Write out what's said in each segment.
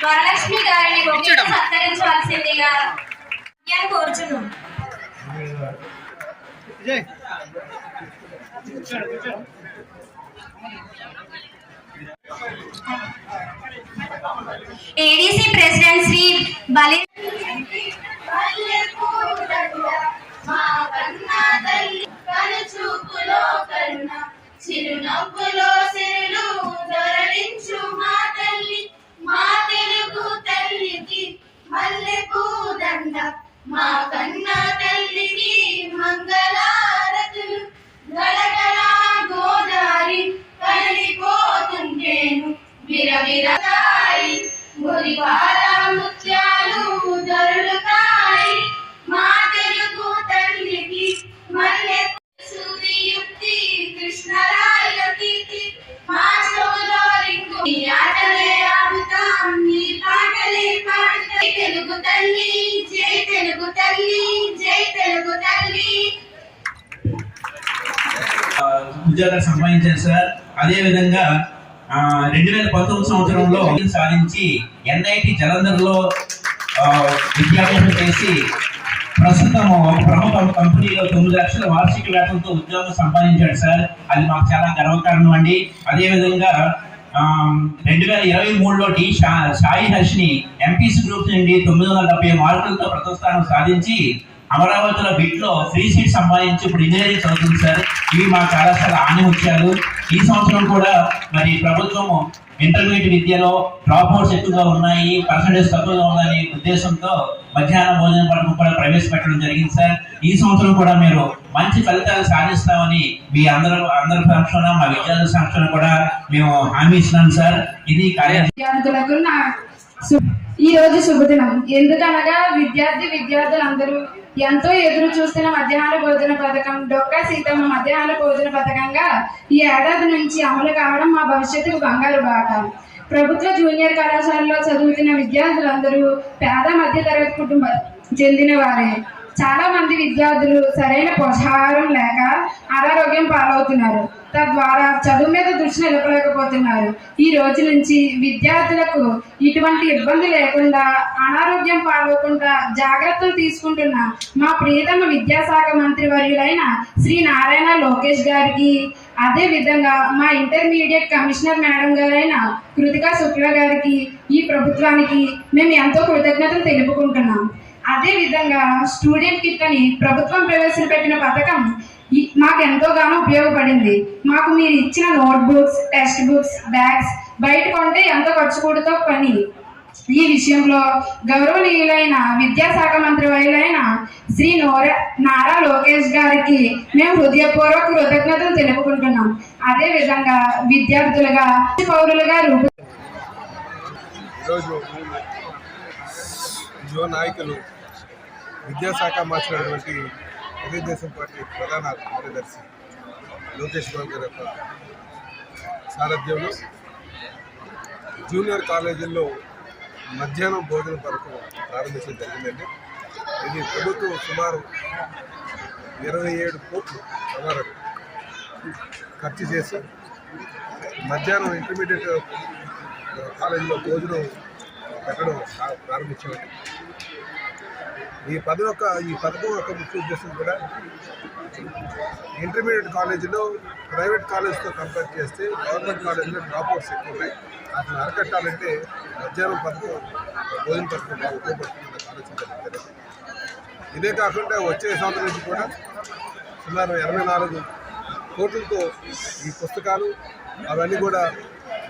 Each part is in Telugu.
వరలక్ష్మి గారిని సత్కరించవలసిందిగా కోరుచున్నాం. ఏడీసీ ప్రెసిడెంట్ శ్రీ బలి చిరునవ్వులో సిరులు దొరలించు మా తల్లి, మా తెలుగు తల్లికి మల్లెపూ దండ, మా కన్న తల్లికి మంగళారతులు. గలగల గోదారి కదిలిపోతుంటేను విరవిరతాయి, మురిపాల ముత్యాలు దొరుకుతాయి. మా తెలుగు తల్లికి మల్లె సూర్యుక్తి కృష్ణరాయ కీర్తి, మా చెవులో రింగు నీ ఆటలే ఆడుతాం, నీ పాటలే పాడుతాం. తెలుగు తల్లి జై తెలుగు తల్లి, జై తెలుగు తల్లి. ఉద్యోగాలు సంపాదించారు సార్. అదే విధంగా 2019 సంవత్సరంలో సాధించి ఎన్ఐటి జలంధర్లో విద్యాభ్యాసం చేసి ప్రస్తుతం ఒక ప్రముఖ కంపెనీలో 9 లక్షల వార్షిక వేతనంతో ఉద్యోగం సంపాదించాడు సార్. అది మాకు చాలా గర్వకారణం అండి. అదేవిధంగా 2023లో సాయి హర్షిని ఎంపీసీ గ్రూప్ నుండి 970 మార్కులతో ప్రథమ స్థానం సాధించి అమరావతిలో బిట్లో ఫ్రీ సీట్ సంపాదించి ఇప్పుడు ఇంజనీరింగ్ చదువుతుంది సార్. ఇవి మా కళాశాల ఆణిముత్యాలు. ఈ సంవత్సరం కూడా మరి ప్రభుత్వం ఇంటర్మీడియట్ విద్యలో డ్రాప్ అవుట్స్ ఎక్కువగా ఉన్నాయి, పర్సంటేజ్ తక్కువగా ఉందని ఉద్దేశంతో మధ్యాహ్న భోజన పథకం కూడా ప్రవేశపెట్టడం జరిగింది సార్. ఈ సంవత్సరం కూడా మీరు మంచి ఫలితాలు సాధిస్తామని మీ అందరి సంక్షేమ మా విద్యార్థుల సంక్షేమం కూడా మేము హామీ ఇస్తున్నాం సార్. ఇది విద్యార్థులకు ఈ రోజు శుభదినం. ఎందుకనగా విద్యార్థులందరూ ఎంతో ఎదురు చూస్తున్న మధ్యాహ్న భోజన పథకం డొక్కా సీతమ్మ మధ్యాహ్న భోజన పథకంగా ఈ ఏడాది నుంచి అమలు కావడం మా భవిష్యత్తుకు బంగారు బాట. ప్రభుత్వ జూనియర్ కళాశాలలో చదువుతున్న విద్యార్థులందరూ పేద మధ్య తరగతి కుటుంబం చెందిన వారే. చాలా మంది విద్యార్థులు సరైన పోషకాహారం లేక అనారోగ్యం పాలవుతున్నారు. తద్వారా చదువు మీద దృష్టి నిలపలేకపోతున్నారు. ఈ రోజు నుంచి విద్యార్థులకు ఇటువంటి ఇబ్బంది లేకుండా అనారోగ్యం పాలవకుండా జాగ్రత్తలు తీసుకుంటున్న మా ప్రియతమ విద్యాశాఖ మంత్రి వర్యులైన శ్రీ నారాయణ లోకేష్ గారికి, అదే విధంగా మా ఇంటర్మీడియట్ కమిషనర్ మేడం గారైన కృతికా శుక్లా గారికి, ఈ ప్రభుత్వానికి మేము ఎంతో కృతజ్ఞతలు తెలుపుకుంటున్నాం. అదే విధంగా స్టూడెంట్ కిట్ అని ప్రభుత్వం ప్రవేశపెట్టిన పథకం మాకు ఎంతోగానో ఉపయోగపడింది. మాకు మీరు ఇచ్చిన నోట్బుక్స్, టెక్స్ట్ బుక్స్, బ్యాగ్స్ బయట కొంటే ఎంతో ఖర్చు కూడుతో పని. ఈ విషయంలో గౌరవనీయులైన విద్యాశాఖ మంత్రి వర్యులైన శ్రీ నారా లోకేష్ గారికి మేము హృదయపూర్వక కృతజ్ఞతలు తెలుపుకుంటున్నాం. అదే విధంగా విద్యార్థులుగా పౌరులుగా యువ నాయకులు విద్యాశాఖ మార్చినటువంటి తెలుగుదేశం పార్టీ ప్రధాన కార్యదర్శి లోకేష్ బాబు గారి యొక్క సారథ్యంలో జూనియర్ కాలేజీల్లో మధ్యాహ్నం భోజన పథకం ప్రారంభించడం జరిగిందండి. ఇది ప్రభుత్వం సుమారు 27 కోట్లు ఖర్చు చేసి మధ్యాహ్నం ఇంటర్మీడియట్ కాలేజీలో భోజనం పెట్టడం ప్రారంభించామండి. ఈ పథకం యొక్క ముఖ్య ఉద్దేశం కూడా ఇంటర్మీడియట్ కాలేజీలో ప్రైవేట్ కాలేజ్తో కంపేర్ చేస్తే గవర్నమెంట్ కాలేజీలో డ్రాప్ అవుట్స్ ఎక్కువ ఉన్నాయి. అట్లా అరకట్టాలంటే మధ్యాహ్నం భోజన పథకం బాగా ఉపయోగపడుతుందని ఆలోచించారు. ఇదే కాకుండా వచ్చే సంవత్సరం నుంచి కూడా సుమారు 24 కోట్లతో ఈ పుస్తకాలు అవన్నీ కూడా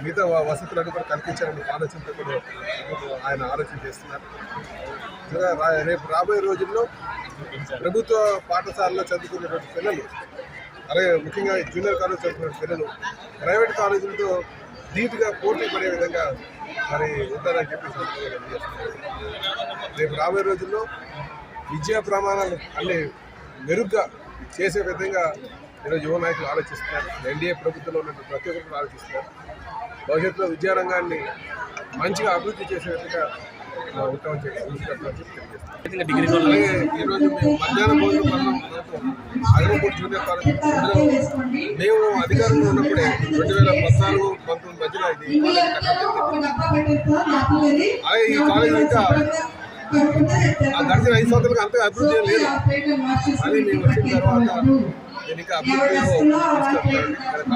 మిగతా వసతులన్నీ కూడా కల్పించాలని ఆలోచనతో కూడా ఆయన ఆలోచన చేస్తున్నారు. రేపు రాబోయే రోజుల్లో ప్రభుత్వ పాఠశాలలో చదువుకునేటువంటి పిల్లలు, అలాగే ముఖ్యంగా జూనియర్ కాలేజ్ చదువుకునే పిల్లలు ప్రైవేట్ కాలేజీలతో ధీటుగా పోటీ పడే విధంగా మరి ఉంటారని చెప్పేసి రేపు రాబోయే రోజుల్లో విద్యా ప్రమాణాలు అన్ని మెరుగ్గా చేసే విధంగా ఈరోజు యువ నాయకులు ఆలోచిస్తున్నారు. ఎన్డీఏ ప్రభుత్వంలో ఉన్నటువంటి ప్రతి ఒక్కరు ఆలోచిస్తున్నారు. భవిష్యత్తులో విద్యారంగాన్ని మంచిగా అభివృద్ధి చేసే విధంగా ఉంటామని చెప్పి ఈరోజు మేము మధ్యాహ్న భోజనం అగ్రపూర్ జూనియర్ కాలేజ్ మేము అధికారంలో ఉన్నప్పుడే 2014-19 మధ్యలో ఇది ఇందులో ఒక డబ్బా పెట్టేస్తా దాంట్లోది అలాగే ఈ కాలేజ్ ఇంకా ఆ గడిచిన 5 సంవత్సరాలుగా అంతగా అభివృద్ధి ఏం లేదు. మళ్ళీ మేము వచ్చిన తర్వాత దీనికి అభివృద్ధి తీసుకొస్తామండి.